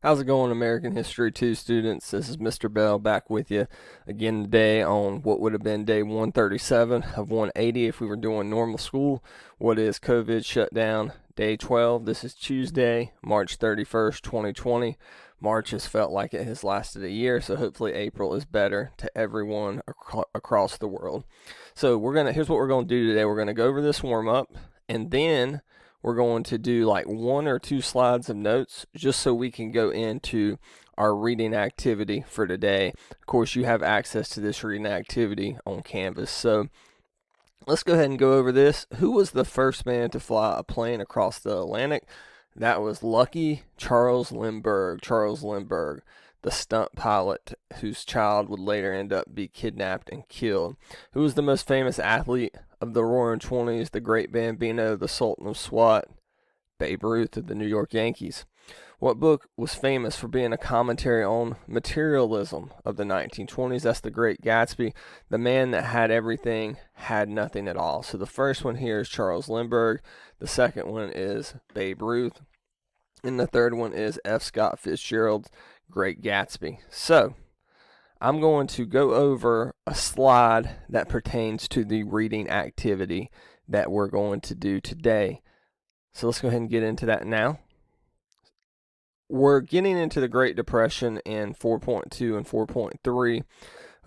How's it going, American History 2 students? This is Mr. Bell back with you again today on what would have been day 137 of 180 if we were doing normal school. What is COVID shutdown day 12? This is Tuesday, March 31st, 2020. March has felt like it has lasted a year, so hopefully April is better to everyone across the world. So here's what we're going to do today. We're going to go over this warm up, and then we're going to do like one or two slides of notes just so we can go into our reading activity for today. Of course, you have access to this reading activity on Canvas. So let's go ahead and go over this. Who was the first man to fly a plane across the Atlantic? That was Lucky Charles Lindbergh. Charles Lindbergh, the stunt pilot whose child would later end up be kidnapped and killed. Who was the most famous athlete of the Roaring Twenties? The Great Bambino, the Sultan of SWAT, Babe Ruth of the New York Yankees. What book was famous for being a commentary on materialism of the 1920s? That's The Great Gatsby. The man that had everything had nothing at all. So the first one here is Charles Lindbergh. The second one is Babe Ruth. And the third one is F. Scott Fitzgerald's Great Gatsby. So I'm going to go over a slide that pertains to the reading activity that we're going to do today. So let's go ahead and get into that now. We're getting into the Great Depression in 4.2 and 4.3.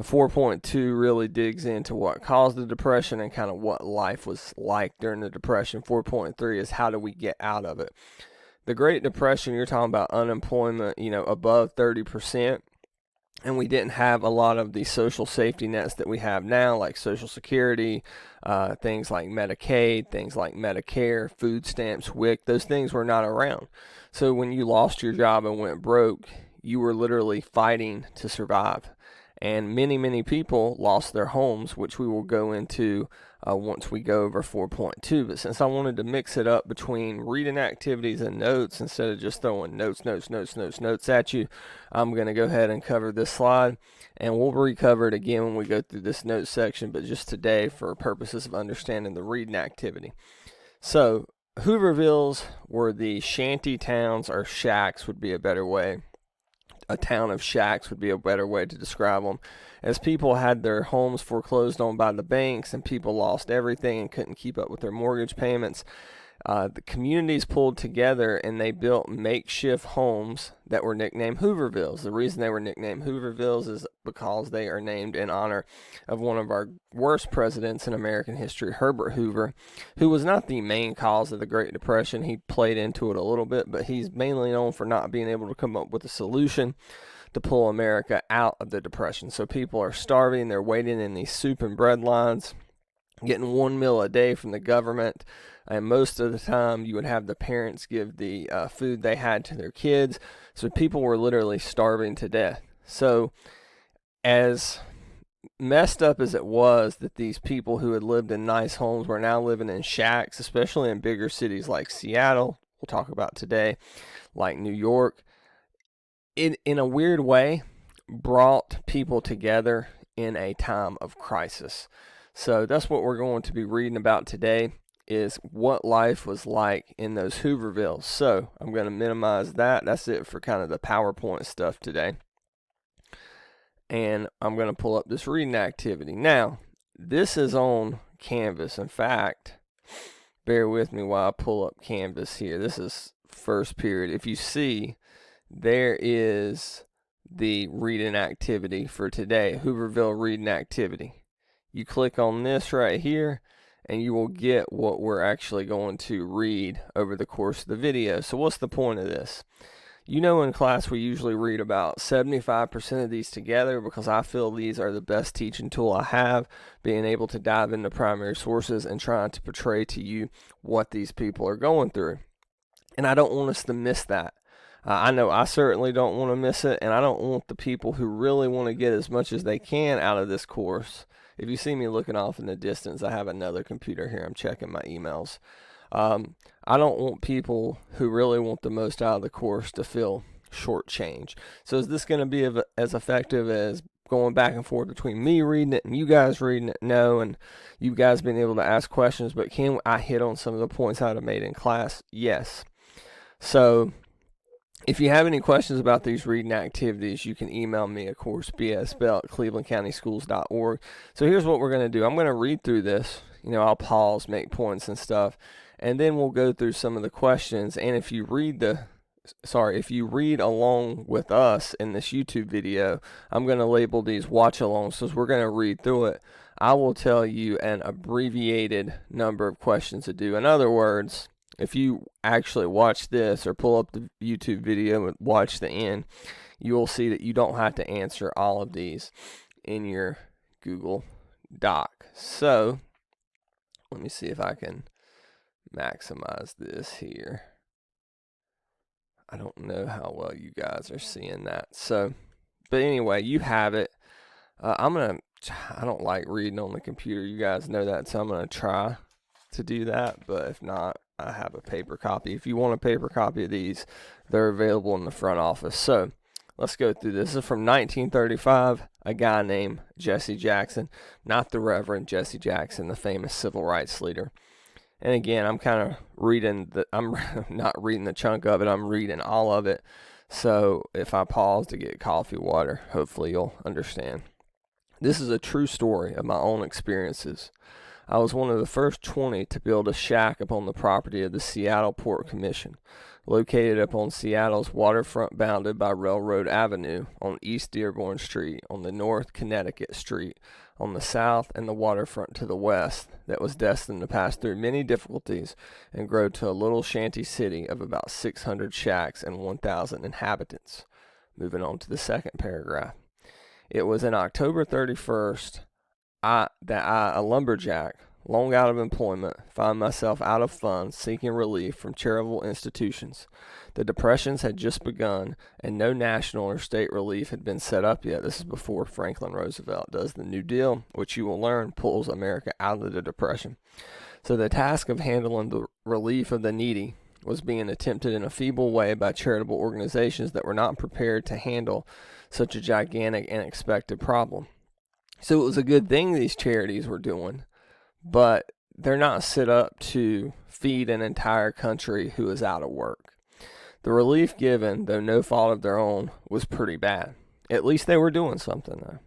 4.2 really digs into what caused the Depression and kind of what life was like during the Depression. 4.3 is how do we get out of it. The Great Depression, you're talking about unemployment, above 30%. And we didn't have a lot of the social safety nets that we have now, like Social Security, things like Medicaid, things like Medicare, food stamps, WIC. Those things were not around. So when you lost your job and went broke, you were literally fighting to survive. And many, many people lost their homes, which we will go into once we go over 4.2. But since I wanted to mix it up between reading activities and notes instead of just throwing notes at you, I'm going to go ahead and cover this slide. And we'll recover it again when we go through this notes section, but just today for purposes of understanding the reading activity. So Hoovervilles were the shanty towns, or shacks would be a better way. A town of shacks would be a better way to describe them, as people had their homes foreclosed on by the banks and people lost everything and couldn't keep up with their mortgage payments. The communities pulled together and they built makeshift homes that were nicknamed Hoovervilles. The reason they were nicknamed Hoovervilles is because they are named in honor of one of our worst presidents in American history, Herbert Hoover, who was not the main cause of the Great Depression. He played into it a little bit, but he's mainly known for not being able to come up with a solution to pull America out of the Depression. So people are starving, they're waiting in these soup and bread lines, getting one meal a day from the government. And most of the time, you would have the parents give the food they had to their kids. So people were literally starving to death. So as messed up as it was that these people who had lived in nice homes were now living in shacks, especially in bigger cities like Seattle, we'll talk about today, like New York, it, in a weird way, brought people together in a time of crisis. So that's what we're going to be reading about today, is what life was like in those Hoovervilles. So I'm going to minimize that. That's it for kind of the PowerPoint stuff today. And I'm going to pull up this reading activity. Now, this is on Canvas. In fact, bear with me while I pull up Canvas here. This is first period. If you see, there is the reading activity for today, Hooverville Reading Activity. You click on this right here, and you will get what we're actually going to read over the course of the video. So what's the point of this? In class we usually read about 75% of these together because I feel these are the best teaching tool I have, being able to dive into primary sources and trying to portray to you what these people are going through. And I don't want us to miss that. I know I certainly don't want to miss it, and I don't want the people who really want to get as much as they can out of this course. If you see me looking off in the distance, I have another computer here. I'm checking my emails. I don't want people who really want the most out of the course to feel shortchanged. So is this going to be as effective as going back and forth between me reading it and you guys reading it? No, and you guys being able to ask questions, but can I hit on some of the points I'd have made in class? Yes. So If you have any questions about these reading activities, you can email me, of course, bsbell@clevelandcountyschools.org. So here's what we're going to do. I'm going to read through this. I'll pause, make points and stuff, and then we'll go through some of the questions. And if you read along with us in this YouTube video, I'm going to label these watch-alongs. So as we're going to read through it, I will tell you an abbreviated number of questions to do. In other words, if you actually watch this or pull up the YouTube video and watch the end, you will see that you don't have to answer all of these in your Google Doc. So let me see if I can maximize this here. I don't know how well you guys are seeing that. So, but anyway, you have it. I don't like reading on the computer. You guys know that, so I'm going to try to do that. But if not, I have a paper copy. If you want a paper copy of these, they're available in the front office. So let's go through this. This is from 1935, a guy named Jesse Jackson, not the Reverend Jesse Jackson, the famous civil rights leader. And again, I'm kind of I'm not reading the chunk of it, I'm reading all of it. So if I pause to get coffee, water, hopefully you'll understand. This is a true story of my own experiences. I was one of the first 20 to build a shack upon the property of the Seattle Port Commission, located upon Seattle's waterfront bounded by Railroad Avenue on East Dearborn Street, on the north Connecticut Street, on the south, and the waterfront to the west, that was destined to pass through many difficulties and grow to a little shanty city of about 600 shacks and 1,000 inhabitants. Moving on to the second paragraph. It was in October 31st that I, a lumberjack, long out of employment, found myself out of funds, seeking relief from charitable institutions. The depressions had just begun, and no national or state relief had been set up yet. This is before Franklin Roosevelt does the New Deal, which you will learn pulls America out of the Depression. So the task of handling the relief of the needy was being attempted in a feeble way by charitable organizations that were not prepared to handle such a gigantic and unexpected problem. So it was a good thing these charities were doing, but they're not set up to feed an entire country who is out of work. The relief given, though no fault of their own, was pretty bad. At least they were doing something, though.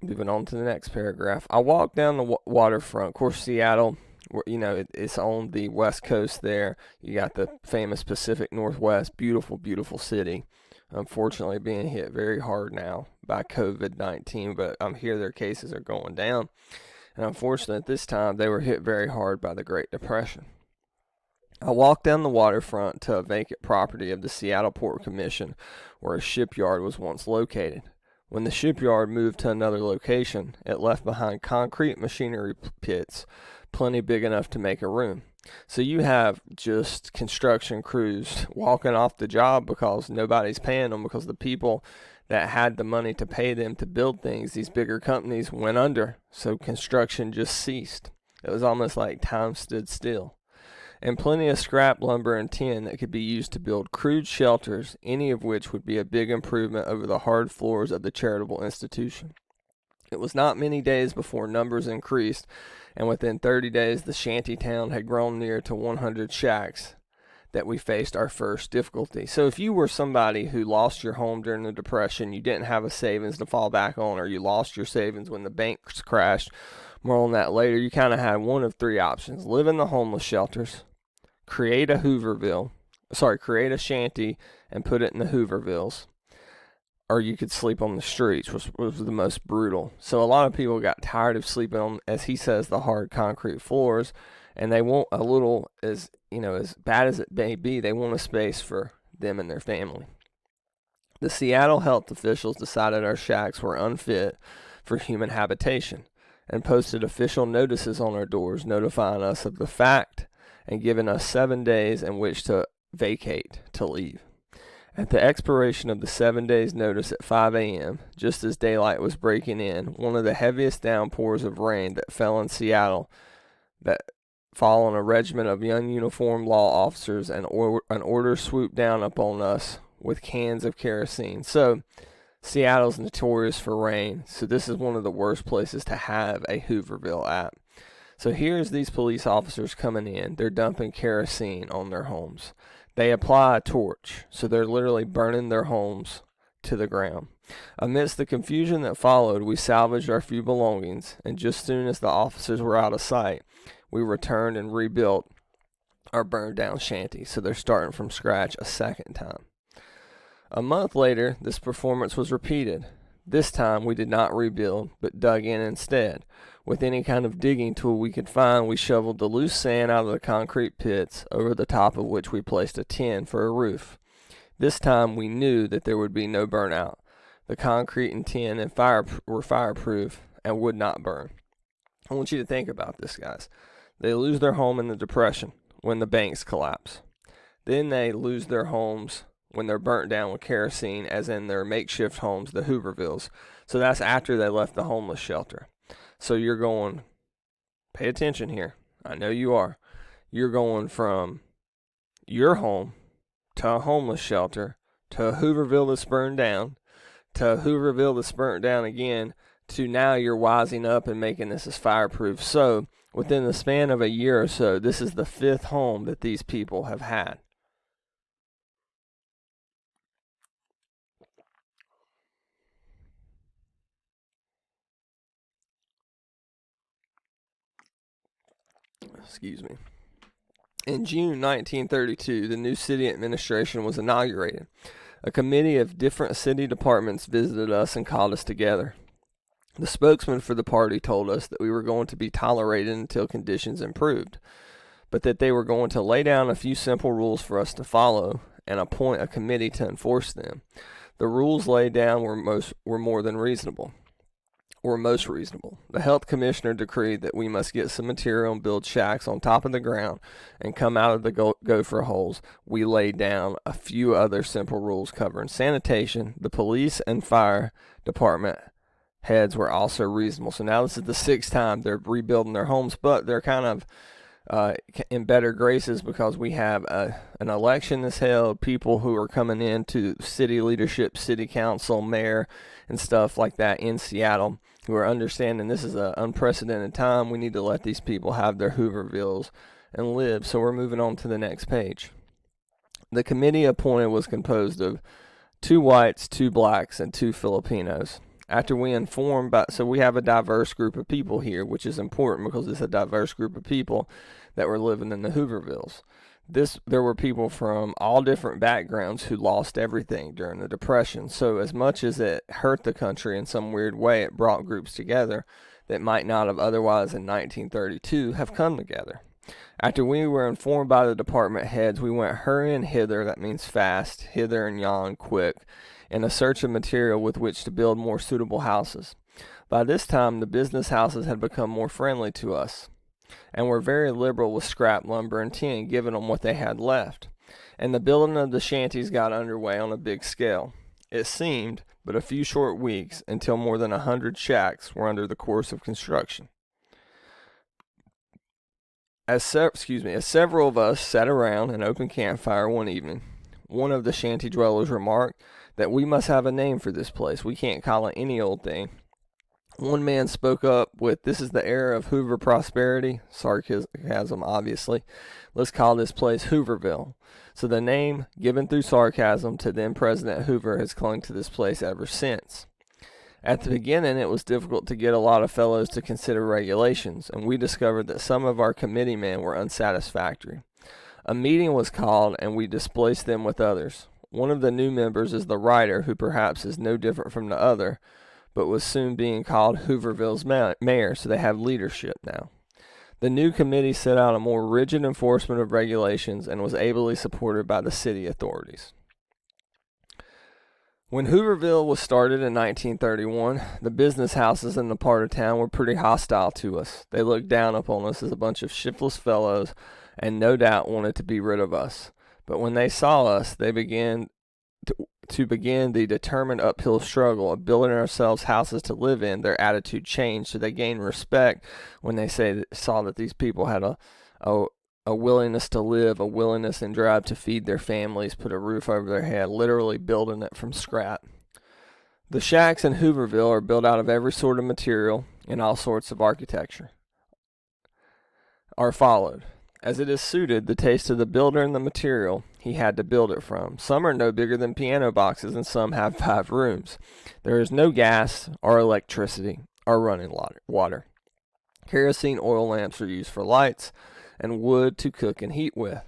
Moving on to the next paragraph. I walked down the waterfront. Of course, Seattle, it's on the west coast there. You got the famous Pacific Northwest, beautiful, beautiful city. Unfortunately, being hit very hard now by COVID-19, but I'm here their cases are going down. And unfortunately, at this time, they were hit very hard by the Great Depression. I walked down the waterfront to a vacant property of the Seattle Port Commission where a shipyard was once located. When the shipyard moved to another location, it left behind concrete machinery pits, plenty big enough to make a room. So you have just construction crews walking off the job because nobody's paying them, because the people that had the money to pay them to build things, these bigger companies, went under. So construction just ceased. It was almost like time stood still. And plenty of scrap lumber and tin that could be used to build crude shelters, any of which would be a big improvement over the hard floors of the charitable institution. It was not many days before numbers increased, and within 30 days the shanty town had grown near to 100 shacks that we faced our first difficulty. So if you were somebody who lost your home during the Depression, you didn't have a savings to fall back on, or you lost your savings when the banks crashed, more on that later, you kind of had one of three options. Live in the homeless shelters, create a shanty and put it in the Hoovervilles, or you could sleep on the streets, which was the most brutal. So a lot of people got tired of sleeping on, as he says, the hard concrete floors, and they want a little, as bad as it may be, they want a space for them and their family. The Seattle health officials decided our shacks were unfit for human habitation and posted official notices on our doors notifying us of the fact and giving us 7 days in which to vacate, to leave. At the expiration of the 7 days' notice at 5 a.m., just as daylight was breaking in, one of the heaviest downpours of rain that fell in Seattle, that fall on a regiment of young uniformed law officers, and an order swooped down upon us with cans of kerosene. So Seattle's notorious for rain, so this is one of the worst places to have a Hooverville at. So here's these police officers coming in. They're dumping kerosene on their homes. They apply a torch, so they're literally burning their homes to the ground. Amidst the confusion that followed, we salvaged our few belongings, and just soon as the officers were out of sight, we returned and rebuilt our burned down shanty, so they're starting from scratch a second time. A month later, this performance was repeated. This time, we did not rebuild, but dug in instead. With any kind of digging tool we could find, we shoveled the loose sand out of the concrete pits, over the top of which we placed a tin for a roof. This time, we knew that there would be no burnout. The concrete and tin and were fireproof and would not burn. I want you to think about this, guys. They lose their home in the Depression when the banks collapse. Then they lose their homes when they're burnt down with kerosene, as in their makeshift homes, the Hoovervilles. So that's after they left the homeless shelter. So you're going, pay attention here. I know you are. You're going from your home to a homeless shelter to a Hooverville that's burned down to a Hooverville that's burnt down again to now you're wising up and making this as fireproof. So within the span of a year or so, this is the 5th home that these people have had. Excuse me. In June 1932, the new city administration was inaugurated. A committee of different city departments visited us and called us together. The spokesman for the party told us that we were going to be tolerated until conditions improved, but that they were going to lay down a few simple rules for us to follow and appoint a committee to enforce them. The rules laid down were most reasonable. The health commissioner decreed that we must get some material and build shacks on top of the ground and come out of the gopher holes. We laid down a few other simple rules covering sanitation. The police and fire department heads were also reasonable. So now this is the 6th time they're rebuilding their homes, but they're kind of in better graces because we have an election that's held, people who are coming into city leadership, city council, mayor, and stuff like that in Seattle, who are understanding this is an unprecedented time. We need to let these people have their Hoovervilles and live. So we're moving on to the next page. The committee appointed was composed of 2 whites, 2 blacks, and 2 Filipinos. After we informed, so we have a diverse group of people here, which is important because it's a diverse group of people that were living in the Hoovervilles. There were people from all different backgrounds who lost everything during the Depression. So as much as it hurt the country in some weird way, it brought groups together that might not have otherwise in 1932 have come together. After we were informed by the department heads, we went hurry and hither, that means fast, hither and yon, quick, in a search of material with which to build more suitable houses. By this time, the business houses had become more friendly to us, and were very liberal with scrap lumber and tin, giving them what they had left. And the building of the shanties got underway on a big scale. It seemed but a few short weeks until more than 100 shacks were under the course of construction. As several of us sat around an open campfire one evening, one of the shanty dwellers remarked that we must have a name for this place. We can't call it any old thing. One man spoke up with, "This is the era of Hoover prosperity," sarcasm obviously. "Let's call this place Hooverville." So the name, given through sarcasm to then President Hoover, has clung to this place ever since. At the beginning, it was difficult to get a lot of fellows to consider regulations, and we discovered that some of our committee men were unsatisfactory. A meeting was called, and we displaced them with others. One of the new members is the writer, who perhaps is no different from the other, but was soon being called Hooverville's mayor, so they have leadership now. The new committee set out a more rigid enforcement of regulations and was ably supported by the city authorities. When Hooverville was started in 1931, the business houses in the part of town were pretty hostile to us. They looked down upon us as a bunch of shiftless fellows and no doubt wanted to be rid of us. But when they saw us, they began to begin the determined uphill struggle of building ourselves houses to live in. Their attitude changed, so they gained respect when they saw that these people had a willingness to live, a willingness and drive to feed their families, put a roof over their head, literally building it from scrap. The shacks in Hooverville are built out of every sort of material and all sorts of architecture are followed. as it is suited the taste of the builder and the material he had to build it from. Some are no bigger than piano boxes, and some have 5 rooms. There is no gas or electricity or running water. Kerosene oil lamps are used for lights, and wood to cook and heat with.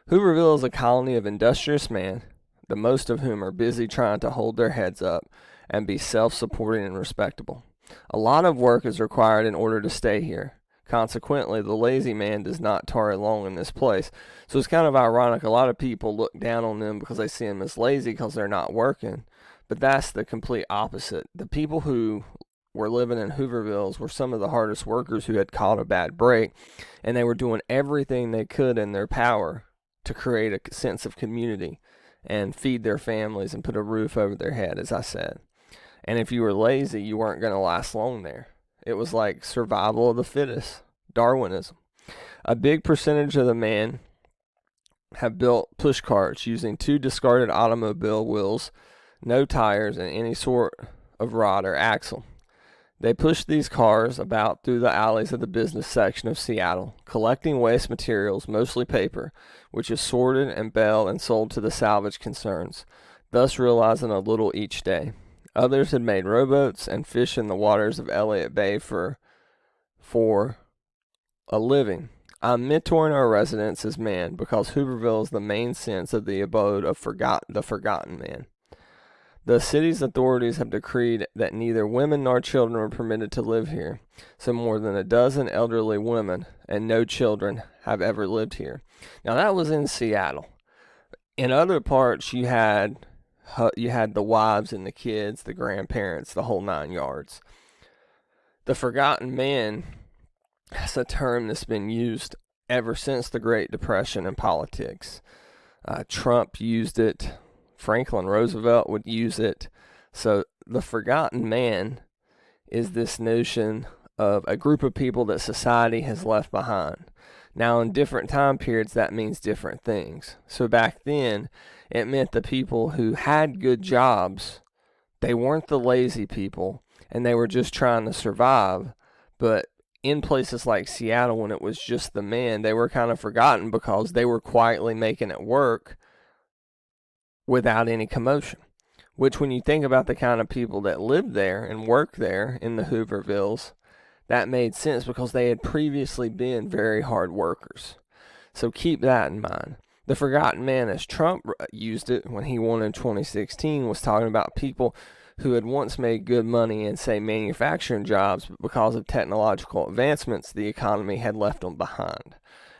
Hooverville is a colony of industrious men, the most of whom are busy trying to hold their heads up and be self-supporting and respectable. A lot of work is required in order to stay here. Consequently, the lazy man does not tarry long in this place. So it's kind of ironic. A lot of people look down on them because they see them as lazy because they're not working. But that's the complete opposite. The people who were living in Hoovervilles were some of the hardest workers who had caught a bad break, and they were doing everything they could in their power to create a sense of community and feed their families and put a roof over their head, as I said. And if you were lazy, you weren't going to last long there. It was like survival of the fittest, Darwinism. A big percentage of the men have built push carts using 2 discarded automobile wheels, no tires, and any sort of rod or axle. They push these cars about through the alleys of the business section of Seattle, collecting waste materials, mostly paper, which is sorted and baled and sold to the salvage concerns, thus realizing a little each day. Others had made rowboats and fish in the waters of Elliott Bay for a living. I'm mentoring our residents as men because Hooverville is the main sense of the abode of the forgotten man. The city's authorities have decreed that neither women nor children are permitted to live here, so more than a dozen elderly women and no children have ever lived here. Now that was in Seattle. In other parts, you had the wives and the kids, the grandparents, the whole 9 yards. The forgotten man is a term that's been used ever since the Great Depression in politics. Trump used it. Franklin Roosevelt would use it. So the forgotten man is this notion of a group of people that society has left behind. Now, in different time periods, that means different things. So back then, it meant the people who had good jobs, they weren't the lazy people, and they were just trying to survive. But in places like Seattle, when it was just the men, they were kind of forgotten because they were quietly making it work without any commotion. Which, when you think about the kind of people that lived there and worked there in the Hoovervilles, that made sense because they had previously been very hard workers. So keep that in mind. The forgotten man, as Trump used it when he won in 2016, was talking about people who had once made good money in, say, manufacturing jobs, but because of technological advancements, the economy had left them behind.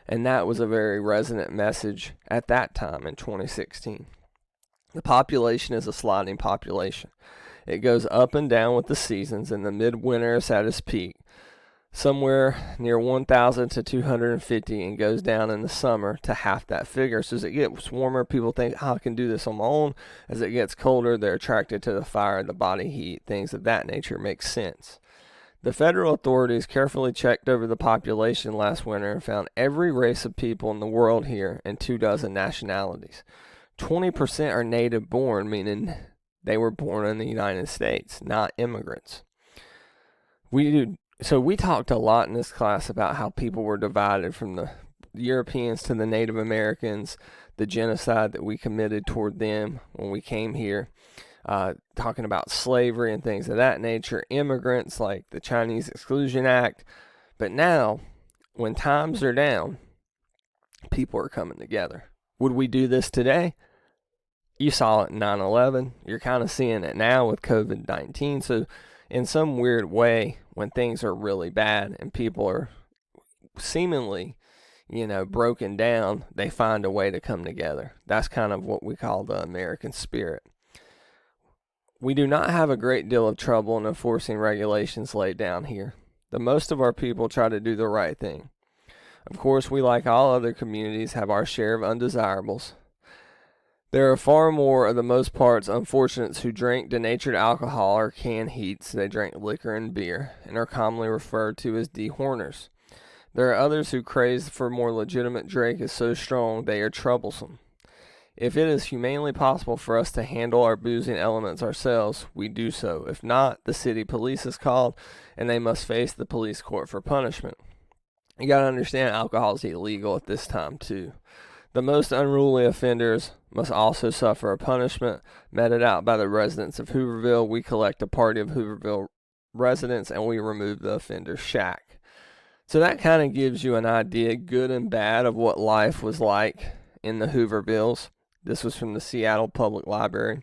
And that was a very resonant message at that time in 2016. The population is a sliding population. It goes up and down with the seasons, and the midwinter is at its peak, somewhere near 1,000 to 250, and goes down in the summer to half that figure. So as it gets warmer, people think, I can do this on my own. As it gets colder, they're attracted to the fire, the body heat, things of that nature. Makes sense. The federal authorities carefully checked over the population last winter and found every race of people in the world here and 24 nationalities. 20% are native born, meaning they were born in the United States, not immigrants. So we talked a lot in this class about how people were divided from the Europeans to the Native Americans, the genocide that we committed toward them when we came here, talking about slavery and things of that nature, immigrants like the Chinese Exclusion Act. But now, when times are down, people are coming together. Would we do this today? You saw it in 9/11. You're kind of seeing it now with COVID-19. So in some weird way, when things are really bad and people are seemingly, broken down, they find a way to come together. That's kind of what we call the American spirit. We do not have a great deal of trouble in enforcing regulations laid down here. The most of our people try to do the right thing. Of course, we, like all other communities, have our share of undesirables. There are far more of the most parts unfortunates who drink denatured alcohol or canned heats. They drink liquor and beer and are commonly referred to as dehorners. There are others who craze for more legitimate drink is so strong they are troublesome. If it is humanely possible for us to handle our boozing elements ourselves, we do so. If not, the city police is called, and they must face the police court for punishment. You got to understand alcohol is illegal at this time too. The most unruly offenders must also suffer a punishment meted out by the residents of Hooverville. We collect a party of Hooverville residents and we remove the offender's shack. So that kind of gives you an idea, good and bad, of what life was like in the Hoovervilles. This was from the Seattle Public Library.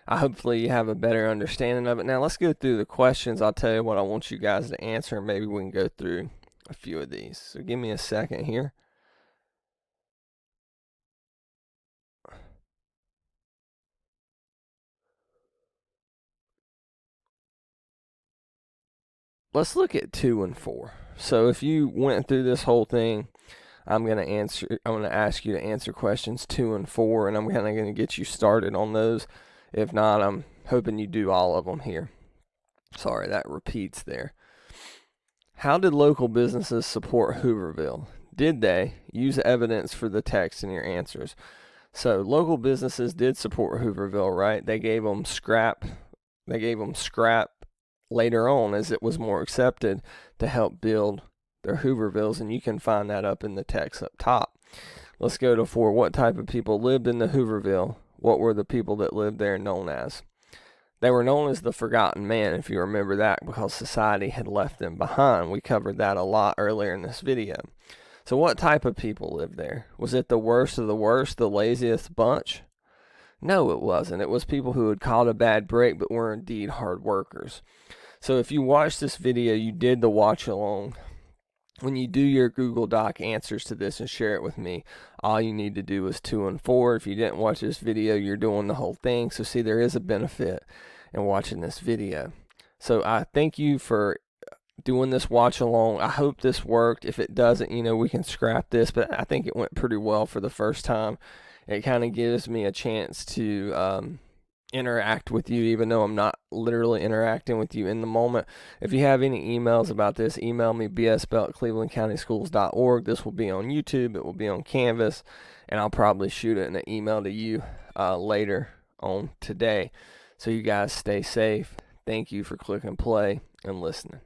Hopefully you have a better understanding of it. Now let's go through the questions. I'll tell you what I want you guys to answer, and maybe we can go through a few of these. So give me a second here. Let's look at 2 and 4. So if you went through this whole thing, I'm going to ask you to answer questions 2 and 4, and I'm kind of going to get you started on those. If not, I'm hoping you do all of them here. Sorry, that repeats there. How did local businesses support Hooverville? Did they? Use evidence for the text in your answers. So local businesses did support Hooverville, right? They gave them scrap. Later on as it was more accepted to help build their Hoovervilles, and you can find that up in the text up top. Let's go to 4. What type of people lived in the Hooverville? What were the people that lived there known as? They were known as the Forgotten Man, if you remember that, because society had left them behind. We covered that a lot earlier in this video. So what type of people lived there? Was it the worst of the worst, the laziest bunch? No, it wasn't. It was people who had caught a bad break but were indeed hard workers. So if you watched this video, you did the watch along. When you do your Google Doc answers to this and share it with me, all you need to do is 2 and 4. If you didn't watch this video, you're doing the whole thing. So see, there is a benefit in watching this video. So I thank you for doing this watch along. I hope this worked. If it doesn't, we can scrap this, but I think it went pretty well for the first time. It kind of gives me a chance to interact with you, even though I'm not literally interacting with you in the moment. If you have any emails about this, email me, bsbell@clevelandcountyschools.org. This will be on YouTube. It will be on Canvas, and I'll probably shoot it in an email to you later on today. So you guys stay safe. Thank you for clicking play and listening.